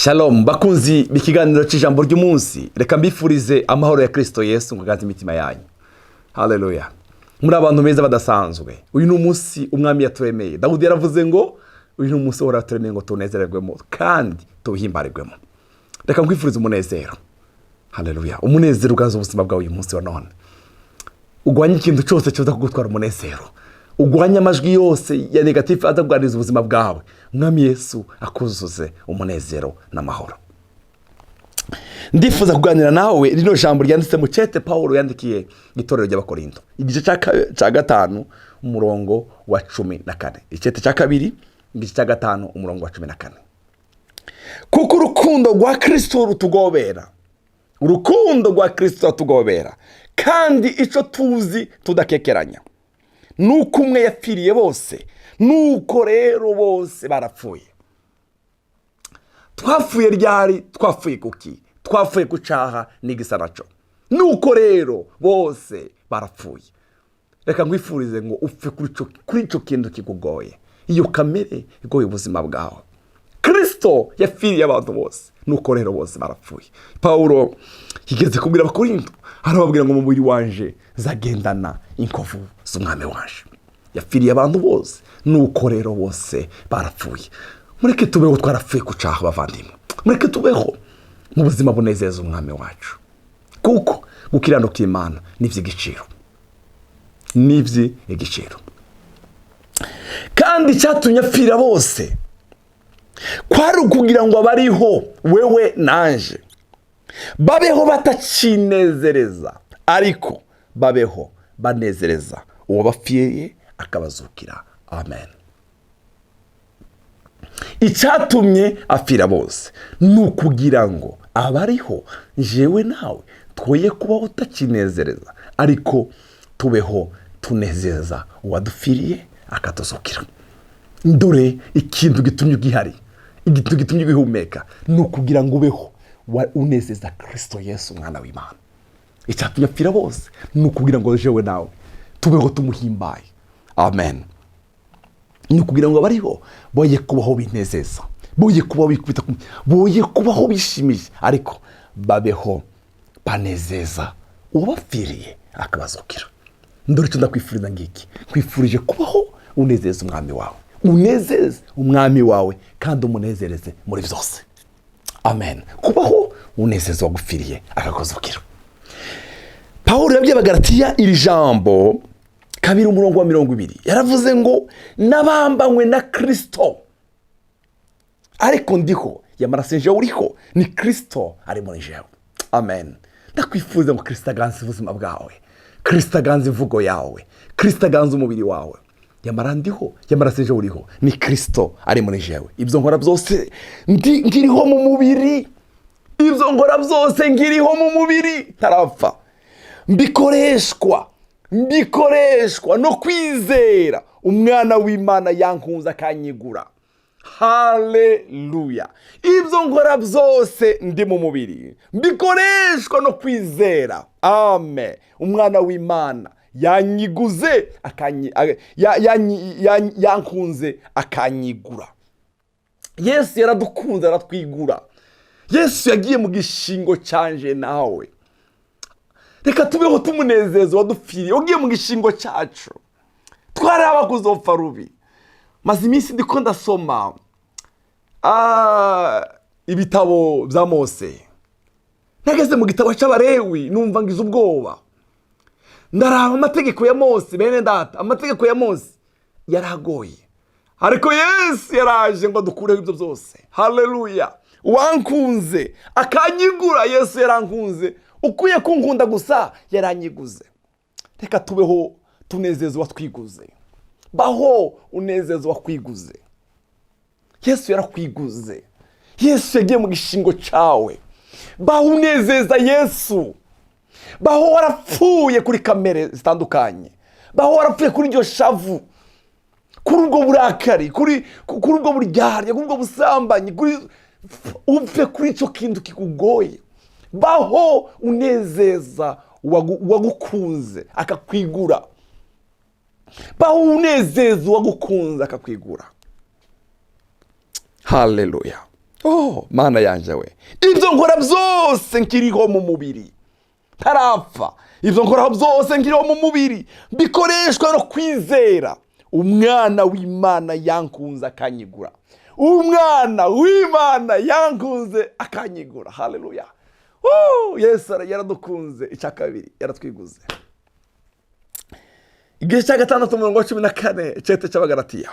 Shalom bakunzi bikiganiro cy'ijambo ry'umunsi, reka mbifurize amahoro ya Kristo Yesu ngo gaze imitima yanyu. Haleluya. Muri abantu beza badasanzwe, uyu ni umunsi umwami yaturemeye. Dawudi yaravuze ngo uyu ni umunsi uhora turemeye ngo tunezererwemo kandi tuwuhimbarirwemo. Reka nkwifurize umunezero. Haleluya. Umunezero ugaza ubuzima bwawe uyu munsi wa none. Ugwanye ikintu cyose cyoza kugutwara umunezero. Ugwanya amajwi yose ya negative azagwaniza ubuzima bwawe. Mwami Yesu akuzuze umunezero n'amahoro. Ndifuza kuganira nawe rino jambo ryanditse mu cete Paulo yandikiye itorero ry'Abakorinto. Igice cya 5 umurongo wa 14. Icete cya 2 igice cya 5 umurongo wa 14. Kuko urukundo rwa Kristo rutugobera. Urukundo rwa Kristo rutugobera. Kandi ico tuzi tudakekeranya. Nuko umwe yapfiriye bose, nuko rero bose barapfuye. Twafuye ryari, twafuye kuki, twafuye kucaha n'igisanaco. Nuko rero bose barapfuye. Reka ngwifurize ngo upfe kuri ico kintu kikugoye. Iyo kamere igoye ubuzima bwawe. Kristo yapfiriye abantu bose, nuko rero bose barapfuye. Paulo yigeze kubwira Abakorinto, arababwira ngo mu mubiri wanje zagendana inkovu z'umwami wanje. Yapfiriye abantu bose, nuko rero bose barapfuye. Mureke tubeho twarapfuye kucaha bavandimwe. Mureke tubeho mu buzima bunezeza umwami wacu. Kuko gukiranuka Imana n'ivy'igiciro. N'ivy'igiciro. Kandi cyatumye apfira bose kwari ukugira ngo abariho wewe nanje babeho batacinezereza, ariko babeho banezereza uwo bapfiye akabazukira. Amen. Icyatumye apfira bose nukugira ngo abariho jewe nawe twoye kubaho tacinezereza, ariko tubeho tunezeza uwadupfiriye akatuzukira. Ndore ikintu gitumye gihari, igitu gitumye bihumeka, nukugira ngo ubeho unezeza Kristo Yesu mwana w'Imana. Icyatumye apfira bose nukugira ngo jewe nawe tubeho tumuhimbaye. Amen. Nukugira ngo abariho boye kubaho binezeza, boye kubaho bikubita, boye kubaho bishimije, ariko babeho banezeza ubapfiriye akabazukira. Ndore cyo ndakwifuriza ngiki, kwifurije kubaho unezeza umwami wawe, unezeze umwami wawe kandi umunezereze muri byose. Amen. Kubaho unezeza wagupfiriye akakuzukira. Paulo yabwiye Abagalatiya iri jambo 2 umurongo wa 20. Yaravuze ngo nabambanywe na Kristo, ariko ndiho yamarasenje jewe uriho, ni Kristo ari muri jewe. Amen. Ndakwifuza ngo Kristo aganze ubuzima bwawe, Kristo aganze imvugo yawe, Kristo aganze umubiri wawe. Yamara ndiho yamarasenje uriho, ni Kristo ari muri jewe. Ibyo nkora byose ngiriho mu mubiri, ibyo nkora byose ngiriho mu mubiri tarapfa. Mbikoreshwa no kwizera umwana w'Imana yankunze akanyigura. Haleluya. Ibyo nkora byose ndi mu mubiri mbikoreshwa no kwizera. Amen. Umwana w'Imana yanyiguze yankunze akanyigura. Yesu yaradukunze aratwigura. Yesu yagiye mu gishingo cyanje nawe. Reka tubeho tumunezeza wadupfiriye, ugiye mu gishingo cyacu. Twaraba kuzopfa rubi. Maze iminsi ndiko ndasoma ibitabo bya Mose. Nageze mu gitabo cy'Abalewi numva ngize ubwoba. Ndaraba amategeko ya Mose, bene data, amategeko ya Mose yaragoye. Ariko Yesu yaraje ngo dukureho ibyo byose. Haleluya. Wankunze akanyigura. Yesu yarankunze. Ukuye kunkunda gusa yaranyiguze. Reka tubeho tunezeza watwiguze. Baho unezeza wakwiguze. Yesu yarakwiguze. Yesu yagiye mu gishingo cyawe. Baho unezeza Yesu. Baho warapfuye kuri kamere zitandukanye. Baho warapfuye kuri iryo shavu, kuri ubwo burakari, kuri ubwo buryarya, kuri ubwo busambanyi, upfe kuri icyo kintu kikugoye. Baho unezeza wagukunze akakwigura. Baho unezeza wagukunze akakwigura. Haleluya. Mana yanje we, ibyo nkora byose nkiriho mu mubiri ntarapfa, ibyo nkora byose nkiriho mu mubiri bikoreshwa no kwizera umwana w'Imana yankunze akanyigura, umwana w'Imana yankunze akanyigura. Haleluya. Yesu yaradukunze. Icya kabiri, yaratwiguze. Igihe cya 6:14 cyete cy'Abagalatiya,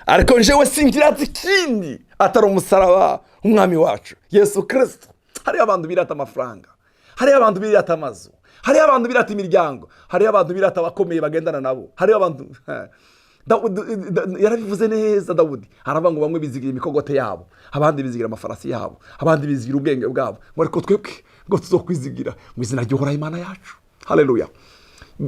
ariko njyewe singirata ikindi atari umusaraba umwami wacu Yesu Kristo. Hariyo abantu birata amafaranga, hariyo abantu birata amazu, hariyo abantu birata imiryango, hariyo abantu birata abakomeye bagendana nabo, hariyo abantu yarabivuze neza. Dawudi aravuga ngo bamwe bizigira imikogote yabo, abandi bizigira amafarasi yabo, abandi bizigira ubwenge bwabo, ngo ariko twebwe ngo tuzokwizigira mu izina ry'Uhoraho Imana yacu. Haleluya.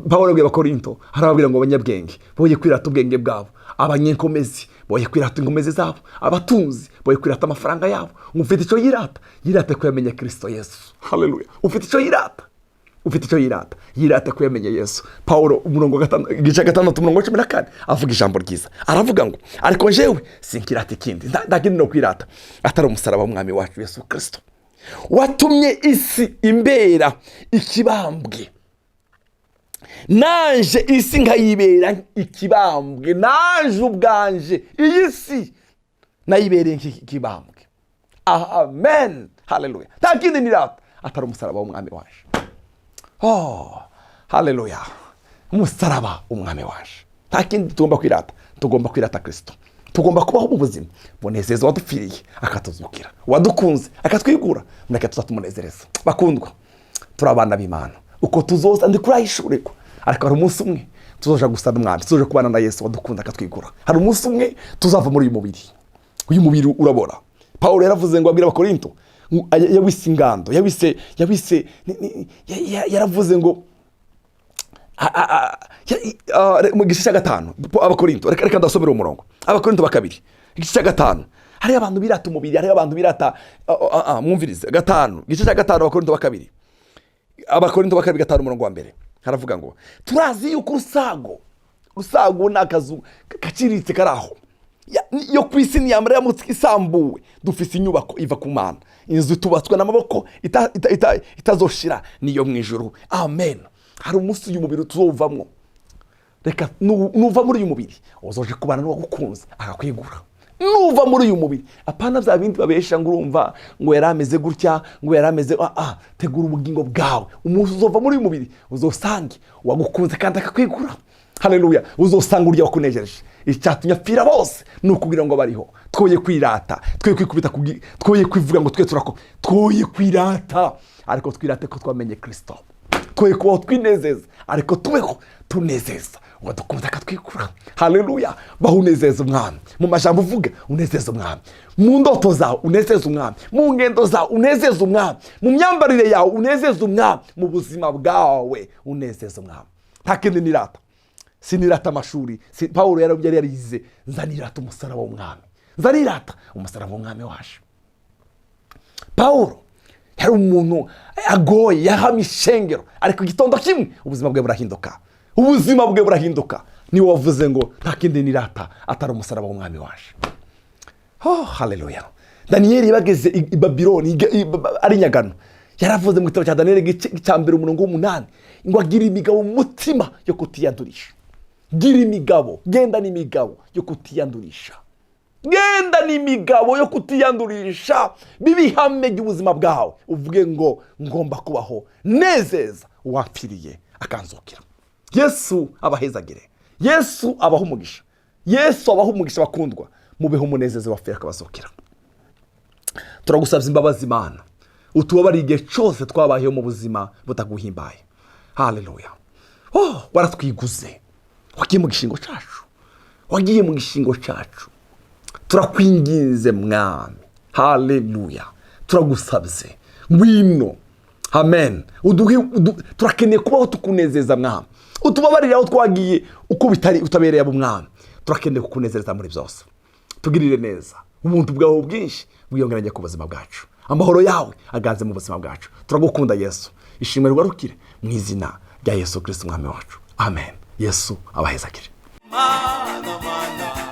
Pawulo yabwiye Abakorinto, arababwira ngo abanyabwenge boye kwirata ubwenge bwabo, abanyenkomezi boye kwirata ingomezi zabo, abatunzi boye kwirata amafaranga yabo. Ufite icyo yirata, yirate ko yamenye Kristo Yesu. Haleluya. Ufite icyo yirata, ufite icyo yirata, yirate ko yamenye Yesu. Pawulo igice 6:14 avuga ijambo ryiza, aravuga ngo ariko njyewe sinkirata ikindi, ndagenda no kwirata atari umusaraba w'umwami wacu Yesu Kristo, watumye isi imbera ikibambwe, naje isi nkayibera ikibambwe, naje ubwanje iyi si nayibereye ikibambwe. Amen. Haleluya. Nta kindi nirata atari umusaraba w'umwami wacu. Haleluya. Umusaraba w'umwami wacu, nta kindi tugomba kwirata. Tugomba kwirata Kristo. Tugomba kubaho mu buzima bunezeza wadupfiriye akatuzukira, wadukunze akatwigura, mureke tuzatumunezereza. Bakundwa, turi abana b'Imana, uko tuzoza ndi kurayishureko, ariko hari umunsi umwe tuzoja gusana umwami, tuzoje kubana na Yesu wadukunda akatwigura. Hari umunsi umwe tuzava muri uyu mubiri. Uyu mubiri urabora. Pawulo yaravuze ngo abwira Abakorinto, yawise ingando, yaravuze ngo mu gice cya 5 Abakorinto, reka ndasomera umurongo. Abakorinto 2 igice cya 5, hari abantu birata umubiri, hari abantu birata mwumvirize 5 igice cya 5 Abakorinto 2, Abakorinto 2:5 umurongo wa mbere, haravuga ngo turazi yuko urusago n'akazu kaciritse karaho yo kwisi niyamara yamutse isambuwe, dufise inyubako iva ku Mana, inzu tubatswe n'amaboko itazoshira niyo mu ijuru. Amen. Hari umunsi uyu mubiri tuzovamwo, reka nuva muri uyu mubiri uzoje kubana n'uwagukunze akakwigura. Nuva muri uyu mubiri, apana bya bindi babesha ngo urumva ngo yarameze gutya, ngo yarameze tegura ubugingo bwawe. Umuntu uzova muri uyu mubiri uzosange wagukunze kandi akakwigura. Haleluya. Uzosanga urya wakunejeje. Icyatumye apfira bose nukugira ngo bariho. Twoye kwirata, twoye kwikubita, twoye kwivuga ngo twoye kwirata, ariko twirate ko twamenye Kristo. Twoye kubaho twinezeza, ariko tubeho tunezeza wadukunze akatwikura. Haleluya. Bahunezeza umwami, mu majambo uvuga unezeza umwami, mu ndoto zawe unezeza umwami, mu ngendo zawe unezeza umwami, mu myambarire yawe unezeza umwami, mu buzima bwawe unezeza umwami. Nta kindi nirata. Sinirata amashuri. Pawulo yari yarize, nzanirata umusaraba w'umwami, nzanirata umusaraba w'umwami wacu. Pawulo yari umuntu agoye, yahamye ishengero, ariko igitondo kimwe ubuzima bwe burahinduka. Ubuzima bwe burahinduka. Niwe wavuze ngo nta kindi nirata atari umusaraba w'umwami wacu. Haleluya. Daniyeli bageze i Babiloni ari nyagano, yaravuze mu gitabo cya Daniyeli cya 1:8 ngo agira imigabo mu mutima yo kutiyandurisha. Gira imigabo, genda n'imigabo yo kutiyandurisha. Genda n'imigabo yo kutiyandurisha. Bibihame by'ubuzima bwawe, uvuge ngo ngomba kubaho nezeza uwapfiriye akanzukira. Yesu abahezagire, Yesu abaho umugisha, Yesu abaho umugisha. Bakundwa, mubeho umunezeze wapfira akabazukira. Turagusabye imbabazi Imana, utubabare igihe cyose twabayeho mu buzima butaguhimbaye. Haleluya. Waratwiguze, wagiye mu gishingo cyacu, wagiye mu gishingo cyacu. Turakwinginze mwami. Haleluya. Turagusabye ngwino. Amen. Turakeneye kubaho tukunezeza mwami. Utubabarire aho twagiye uko bitari utabereye abo mwami. Turakeneye kukunezereza muri byose. Tugirire neza. Ubuntu bwawe bwinshi bwiyongeranye ku buzima bwacu. Amahoro yawe aganze mu buzima bwacu. Turagukunda Yesu. Ishimwe rigarukire mu izina rya Yesu Kristo umwami wacu. Amen. Yesu abahezagire. Mana.